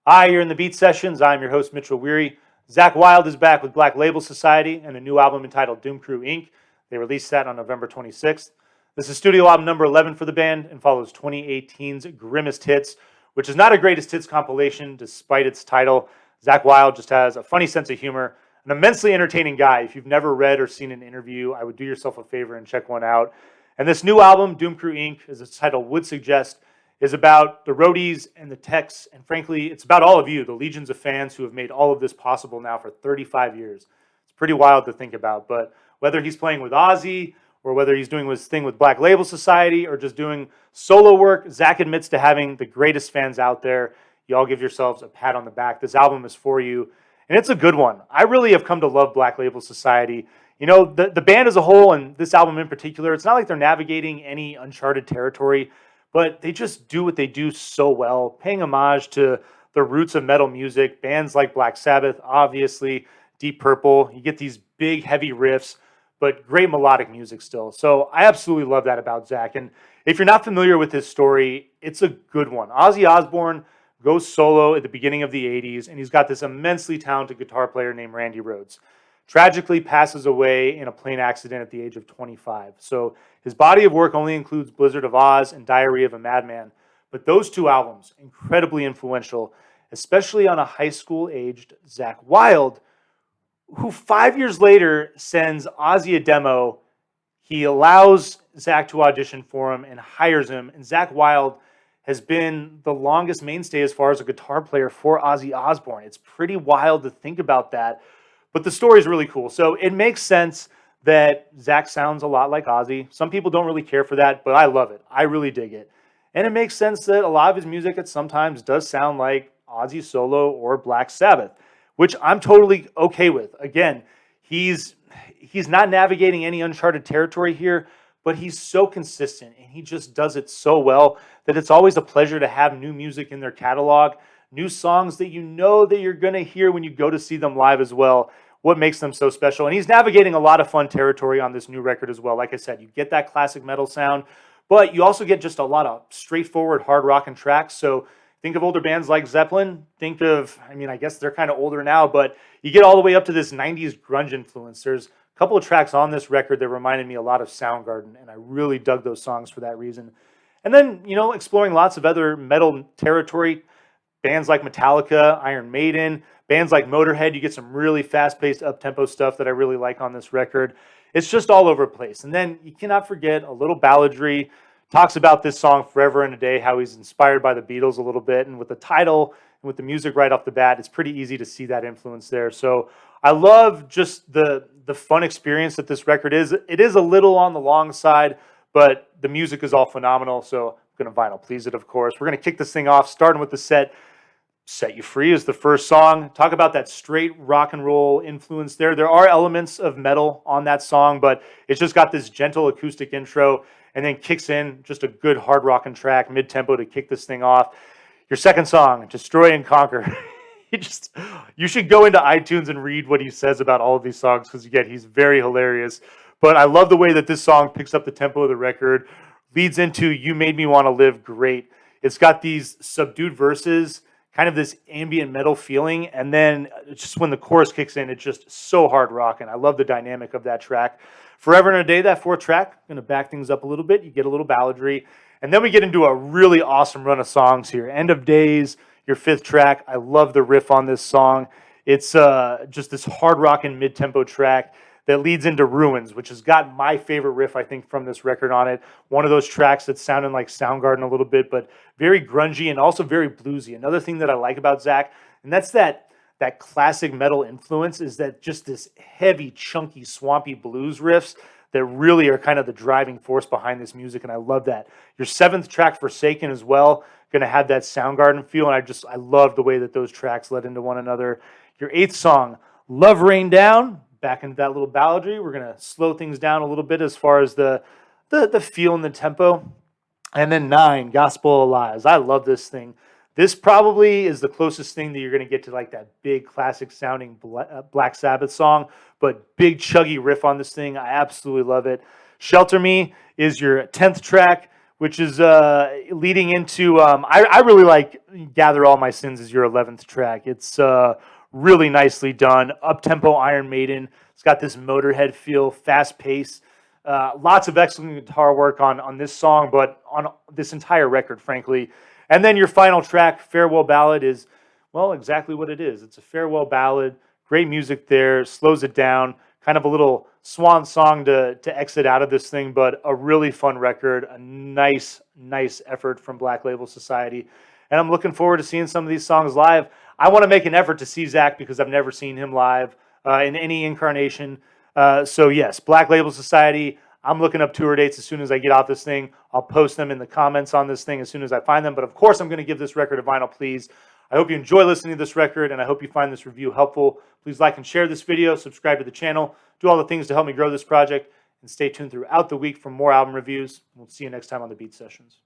Hi, you're in the Beat Sessions. I'm your host, Mitchell Weary. Zach Wild is back with Black Label Society and a new album entitled Doom Crew Inc. They released that on November 26th. This is studio album number 11 for the band and follows 2018's Grimmest Hits, which is not a greatest hits compilation despite its title. Zach Wild just has a funny sense of humor, an immensely entertaining guy. If you've never read or seen an interview, I would do yourself a favor and check one out. And this new album, Doom Crew Inc., as its title would suggest, is about the roadies and the techs, and frankly, it's about all of you, the legions of fans who have made all of this possible now for 35 years. It's pretty wild to think about, but whether he's playing with Ozzy, or whether he's doing his thing with Black Label Society, or just doing solo work, Zach admits to having the greatest fans out there. You all give yourselves a pat on the back. This album is for you, and it's a good one. I really have come to love Black Label Society. You know, the band as a whole, and this album in particular, it's not like they're navigating any uncharted territory, but they just do what they do so well, paying homage to the roots of metal music. Bands like Black Sabbath, obviously, Deep Purple. You get these big, heavy riffs, but great melodic music still. So I absolutely love that about Zach. And if you're not familiar with his story, it's a good one. Ozzy Osbourne goes solo at the beginning of the 80s, and he's got this immensely talented guitar player named Randy Rhoads. Tragically passes away in a plane accident at the age of 25. So his body of work only includes Blizzard of Oz and Diary of a Madman. But those two albums, incredibly influential, especially on a high school-aged Zach Wild, who 5 years later sends Ozzy a demo. He allows Zach to audition for him and hires him. And Zach Wild has been the longest mainstay as far as a guitar player for Ozzy Osbourne. It's pretty wild to think about that. But the story is really cool. So it makes sense that Zach sounds a lot like Ozzy. Some people don't really care for that, but I love it. I really dig it. And it makes sense that a lot of his music at sometimes does sound like Ozzy solo or Black Sabbath, which I'm totally okay with. Again, he's not navigating any uncharted territory here, but he's so consistent and he just does it so well that it's always a pleasure to have new music in their catalog, new songs that you know that you're going to hear when you go to see them live as well. What makes them so special? And he's navigating a lot of fun territory on this new record as well. Like I said, you get that classic metal sound, but you also get just a lot of straightforward hard rockin' tracks. So think of older bands like Zeppelin. Think of, I guess they're kind of older now, but you get all the way up to this 90s grunge influence. There's a couple of tracks on this record that reminded me a lot of Soundgarden, and I really dug those songs for that reason. And then, exploring lots of other metal territory, bands like Metallica, Iron Maiden, bands like Motorhead. You get some really fast-paced, up-tempo stuff that I really like on this record. It's just all over the place. And then you cannot forget a little balladry. Talks about this song Forever and a Day, how he's inspired by the Beatles a little bit. And with the title and with the music right off the bat, it's pretty easy to see that influence there. So I love just the fun experience that this record is. It is a little on the long side, but the music is all phenomenal. So I'm going to vinyl please it, of course. We're going to kick this thing off, starting with the Set You Free is the first song. Talk about that straight rock and roll influence there. There are elements of metal on that song, but it's just got this gentle acoustic intro and then kicks in just a good hard rockin' track, mid-tempo to kick this thing off. Your second song, Destroy and Conquer. You should go into iTunes and read what he says about all of these songs because, again, he's very hilarious. But I love the way that this song picks up the tempo of the record, leads into You Made Me Want to Live Great. It's got these subdued verses, kind of this ambient metal feeling, and then just when the chorus kicks in, it's just so hard rocking. I love the dynamic of that track. Forever and a Day, that fourth track, I'm going to back things up a little bit. You get a little balladry, and then we get into a really awesome run of songs here. End of Days, your fifth track. I love the riff on this song. It's just this hard rocking mid-tempo track that leads into Ruins, which has got my favorite riff, I think, from this record on it. One of those tracks that's sounding like Soundgarden a little bit, but very grungy and also very bluesy. Another thing that I like about Zach, and that's that classic metal influence, is that just this heavy, chunky, swampy blues riffs that really are kind of the driving force behind this music, and I love that. Your seventh track, Forsaken, as well, going to have that Soundgarden feel, and I love the way that those tracks led into one another. Your eighth song, Love Rain Down, back into that little balladry. We're going to slow things down a little bit as far as the feel and the tempo. And then 9, Gospel of Lies. I love this thing. This probably is the closest thing that you're going to get to like that big classic sounding Black Sabbath song, but big chuggy riff on this thing. I absolutely love it. Shelter Me is your 10th track, which is leading into, I really like Gather All My Sins as your 11th track. It's really nicely done. Up-tempo Iron Maiden. It's got this Motorhead feel, fast pace. Lots of excellent guitar work on this song, but on this entire record, frankly. And then your final track, Farewell Ballad, is, well, exactly what it is. It's a farewell ballad. Great music there. Slows it down. Kind of a little swan song to exit out of this thing, but a really fun record. A nice effort from Black Label Society. And I'm looking forward to seeing some of these songs live. I want to make an effort to see Zach because I've never seen him live in any incarnation. So yes, Black Label Society. I'm looking up tour dates as soon as I get off this thing. I'll post them in the comments on this thing as soon as I find them. But of course, I'm going to give this record a vinyl, please. I hope you enjoy listening to this record, and I hope you find this review helpful. Please like and share this video, subscribe to the channel, do all the things to help me grow this project, and stay tuned throughout the week for more album reviews. We'll see you next time on the Beat Sessions.